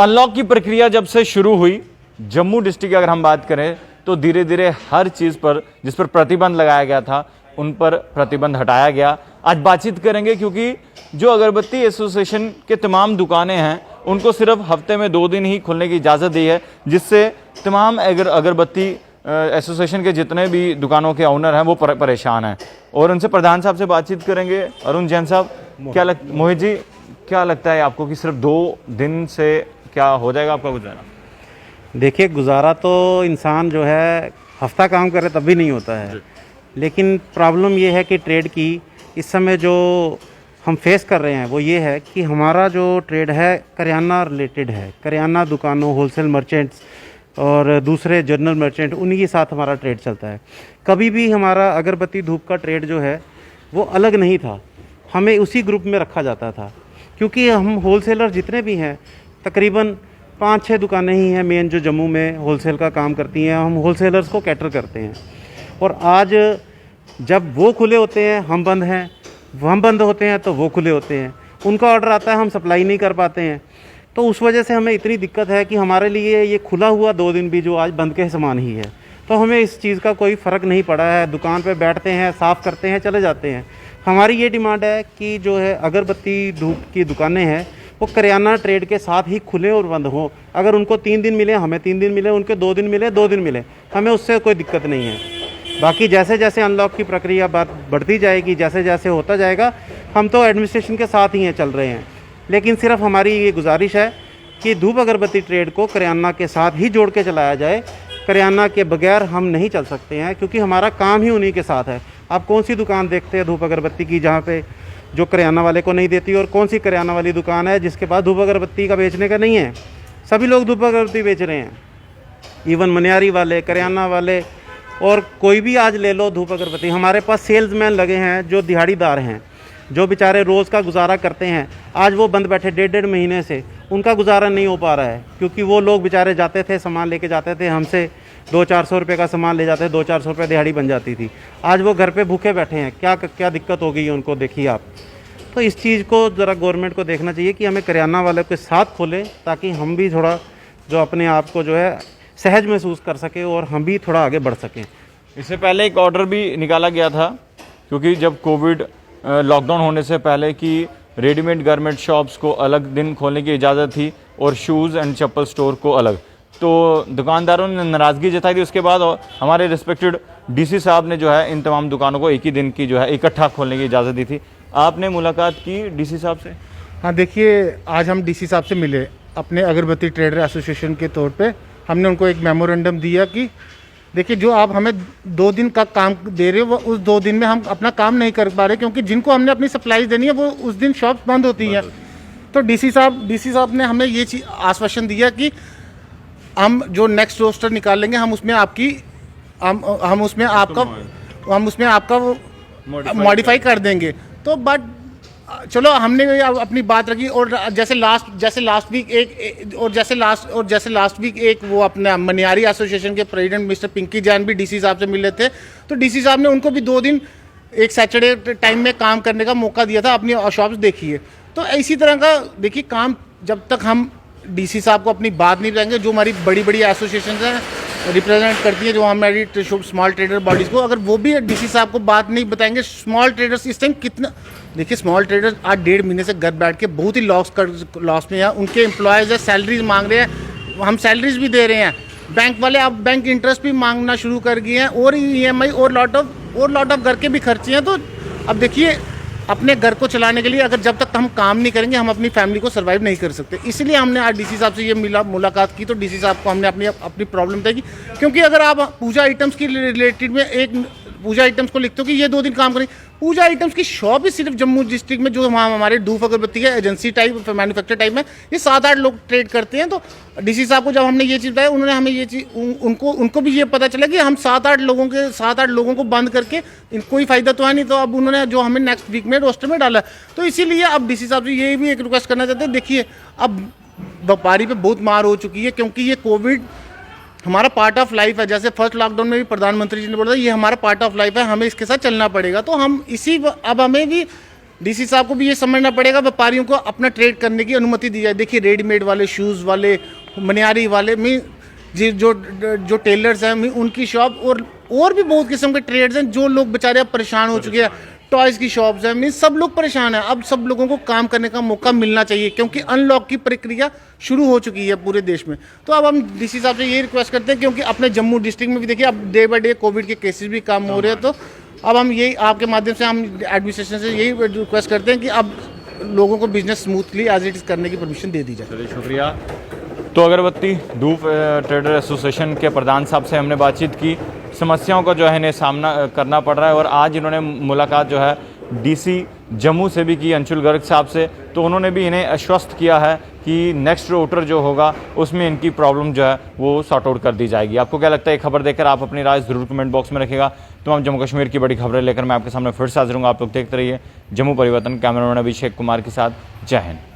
Unlock की प्रक्रिया जब से शुरू हुई, जम्मू डिस्ट्रिक्ट की अगर हम बात करें तो धीरे धीरे हर चीज़ पर जिस पर प्रतिबंध लगाया गया था उन पर प्रतिबंध हटाया गया। आज बातचीत करेंगे क्योंकि जो अगरबत्ती एसोसिएशन के तमाम दुकानें हैं उनको सिर्फ हफ्ते में 2 दिन ही खुलने की इजाज़त दी है, जिससे तमाम अगरबत्ती एसोसिएशन के जितने भी दुकानों के ओनर हैं वो परेशान हैं। और उनसे प्रधान साहब से बातचीत करेंगे। अरुण जैन साहब, मोहित जी, क्या लगता है आपको कि सिर्फ 2 दिन से क्या हो जाएगा आपका गुजारा? देखिए, गुजारा तो इंसान जो है हफ्ता काम करे तब भी नहीं होता है, लेकिन प्रॉब्लम ये है कि ट्रेड की इस समय जो हम फेस कर रहे हैं वो ये है कि हमारा जो ट्रेड है करियाना रिलेटेड है। करियाना दुकानों, होलसेल मर्चेंट्स और दूसरे जनरल मर्चेंट, उन्हीं के साथ हमारा ट्रेड चलता है। कभी भी हमारा अगरबत्ती धूप का ट्रेड जो है वो अलग नहीं था, हमें उसी ग्रुप में रखा जाता था, क्योंकि हम होलसेलर जितने भी हैं तकरीबन 5-6 दुकानें ही हैं मेन जो जम्मू में होलसेल का काम करती हैं। हम होलसेलर्स को कैटर करते हैं और आज जब वो खुले होते हैं हम बंद हैं, हम बंद होते हैं तो वो खुले होते हैं, उनका ऑर्डर आता है हम सप्लाई नहीं कर पाते हैं। तो उस वजह से हमें इतनी दिक्कत है कि हमारे लिए ये खुला हुआ 2 दिन भी जो आज बंद के समान ही है। तो हमें इस चीज़ का कोई फ़र्क नहीं पड़ा है। दुकान पे बैठते हैं, साफ़ करते हैं, चले जाते हैं। हमारी ये डिमांड है कि जो है अगरबत्ती धूप की दुकानें हैं वो करियाना ट्रेड के साथ ही खुले और बंद हों। अगर उनको 3 दिन मिले हमें 3 दिन मिले, उनके 2 दिन मिले 2 दिन मिले, हमें उससे कोई दिक्कत नहीं है। बाकी जैसे जैसे अनलॉक की प्रक्रिया बढ़ती जाएगी, जैसे जैसे होता जाएगा, हम तो एडमिनिस्ट्रेशन के साथ ही हैं, चल रहे हैं। लेकिन सिर्फ हमारी ये गुजारिश है कि धूप अगरबत्ती ट्रेड को करियाना के साथ ही जोड़ के चलाया जाए। करियाना के बगैर हम नहीं चल सकते हैं, क्योंकि हमारा काम ही उन्हीं के साथ है। आप कौन सी दुकान देखते हैं धूप अगरबत्ती की जहाँ पे जो करियाना वाले को नहीं देती, और कौन सी करियाना वाली दुकान है जिसके पास धूप अगरबत्ती का बेचने का नहीं है? सभी लोग धूप अगरबत्ती बेच रहे हैं, इवन मनियारी वाले, करियाना वाले, और कोई भी आज ले लो धूप अगरबत्ती। हमारे पास सेल्समैन लगे हैं जो दिहाड़ीदार हैं, जो बेचारे रोज़ का गुजारा करते हैं। आज वो बंद बैठे 1.5 महीने से, उनका गुजारा नहीं हो पा रहा है, क्योंकि वो लोग बेचारे जाते थे, सामान लेके जाते थे, हमसे 200-400 रुपये का सामान ले जाते, 200-400 रुपये दिहाड़ी बन जाती थी। आज वो घर पे भूखे बैठे हैं। क्या दिक्कत हो गई है उनको, देखिए आप। तो इस चीज़ को ज़रा गवर्नमेंट को देखना चाहिए कि हमें करियाना वाले के साथ खोलें, ताकि हम भी थोड़ा जो अपने आप को जो है सहज महसूस कर सके और हम भी थोड़ा आगे बढ़ सकें। इससे पहले एक ऑर्डर भी निकाला गया था, क्योंकि जब कोविड लॉकडाउन होने से पहले की रेडीमेड गारमेंट शॉप्स को अलग दिन खोलने की इजाज़त थी और शूज़ एंड चप्पल स्टोर को अलग। तो दुकानदारों ने नाराज़गी जताई थी। उसके बाद हमारे रिस्पेक्टेड डीसी साहब ने जो है इन तमाम दुकानों को एक ही दिन की जो है इकट्ठा खोलने की इजाज़त दी थी। आपने मुलाकात की डीसी साहब से? हाँ, देखिए, आज हम डीसी साहब से मिले अपने अगरबत्ती ट्रेडर एसोसिएशन के तौर पे। हमने उनको एक मेमोरेंडम दिया कि देखिए, जो आप हमें 2 दिन का काम दे रहे हो, वो उस 2 दिन में हम अपना काम नहीं कर पा रहे, क्योंकि जिनको हमने अपनी सप्लाई देनी है वो उस दिन शॉप्स बंद होती हैं। तो डीसी साहब ने हमें ये चीज़ आश्वासन दिया कि हम जो नेक्स्ट रोस्टर निकाल लेंगे, हम उसमें आपका मॉडिफाई कर देंगे। तो बट चलो, हमने अपनी बात रखी, और जैसे लास्ट वीक एक वो अपने मनियारी एसोसिएशन के प्रेसिडेंट मिस्टर पिंकी जैन भी डीसी साहब से मिले थे। तो डीसी साहब ने उनको भी 2 दिन एक सैटरडे टाइम में काम करने का मौका दिया था, अपनी शॉप्स देखिए। तो इसी तरह का देखिए काम, जब तक हम डीसी साहब को अपनी बात नहीं बताएंगे, जो हमारी बड़ी बड़ी एसोसिएशन हैं रिप्रेजेंट करती है, जो हमारी स्मॉल ट्रेडर बॉडीज़ को, अगर वो भी डीसी साहब को बात नहीं बताएंगे, स्मॉल ट्रेडर्स इस टाइम कितना, देखिए, स्मॉल ट्रेडर्स आज 1.5 महीने से घर बैठ के बहुत ही लॉस में है। उनके एम्प्लॉयज़ है, सैलरीज मांग रहे हैं, हम सैलरीज भी दे रहे हैं। बैंक वाले अब बैंक इंटरेस्ट भी मांगना शुरू कर दिए हैं, और EMI और लॉट ऑफ घर के भी खर्चे हैं। तो अब देखिए, अपने घर को चलाने के लिए अगर जब तक हम काम नहीं करेंगे, हम अपनी फैमिली को सर्वाइव नहीं कर सकते। इसलिए हमने आज डीसी साहब से ये मुलाकात की। तो डीसी साहब को हमने अपनी प्रॉब्लम बताई, क्योंकि अगर आप पूजा आइटम्स की रिलेटेड में एक पूजा आइटम्स को लिखते हो कि ये 2 दिन काम करें, पूजा आइटम्स की शॉप ही सिर्फ जम्मू डिस्ट्रिक्ट में जो हमारे धूप अगरबत्ती है एजेंसी टाइप मैन्युफैक्चर टाइप में, ये 7-8 लोग ट्रेड करते हैं। तो डीसी साहब को जब हमने ये चीज़ बताया, उन्होंने हमें ये चीज़, उनको भी ये पता चला कि हम 7-8 लोगों को बंद करके कोई फ़ायदा तो है नहीं। तो अब उन्होंने जो हमें नेक्स्ट वीक में रोस्टर में डाला। तो इसीलिए अब डीसी साहब से ये भी एक रिक्वेस्ट करना चाहते हैं, देखिए, अब व्यापारी पे बहुत मार हो चुकी है, क्योंकि ये कोविड हमारा पार्ट ऑफ लाइफ है। जैसे फर्स्ट लॉकडाउन में भी प्रधानमंत्री जी ने बोला था, ये हमारा पार्ट ऑफ लाइफ है, हमें इसके साथ चलना पड़ेगा। तो हम अब हमें भी डीसी साहब को भी ये समझना पड़ेगा व्यापारियों को अपना ट्रेड करने की अनुमति दी जाए। देखिए रेडीमेड वाले, शूज़ वाले, मनियारी वाले में जो टेलर्स हैं उनकी शॉप और भी बहुत किस्म के ट्रेड्स हैं। जो लोग बेचारे अब परेशान हो चुके हैं, टॉयज़ की शॉप्स हैं, मीन सब लोग परेशान हैं। अब सब लोगों को काम करने का मौका मिलना चाहिए क्योंकि अनलॉक की प्रक्रिया शुरू हो चुकी है पूरे देश में। तो अब हम डीसी साहब से ये रिक्वेस्ट करते हैं, क्योंकि अपने जम्मू डिस्ट्रिक्ट में भी देखिए अब डे बाई डे कोविड के केसेस भी कम हो रहे हैं। तो अब हम यही आपके माध्यम से हम एडमिनिस्ट्रेशन से यही रिक्वेस्ट करते हैं कि अब लोगों को business smoothly as it is करने की परमिशन दे दी जाए। चलिए शुक्रिया। तो अगरबत्ती धूप ट्रेडर एसोसिएशन के प्रधान साहब से हमने बातचीत की, समस्याओं का जो है इन्हें सामना करना पड़ रहा है और आज इन्होंने मुलाकात जो है डीसी जम्मू से भी की, अंशुल गर्ग साहब से। तो उन्होंने भी इन्हें आश्वस्त किया है कि नेक्स्ट रोटर जो होगा उसमें इनकी प्रॉब्लम जो है वो सॉर्ट आउट कर दी जाएगी। आपको क्या लगता है? खबर देखकर आप अपनी राय ज़रूर कमेंट बॉक्स में रखिएगा। तो हम जम्मू कश्मीर की बड़ी खबरें लेकर मैं आपके सामने फिर से हाजिर हूँगा। आप लोग देखते रहिए जम्मू परिवर्तन। कैमरामैन अभिषेक कुमार के साथ। जय हिंद।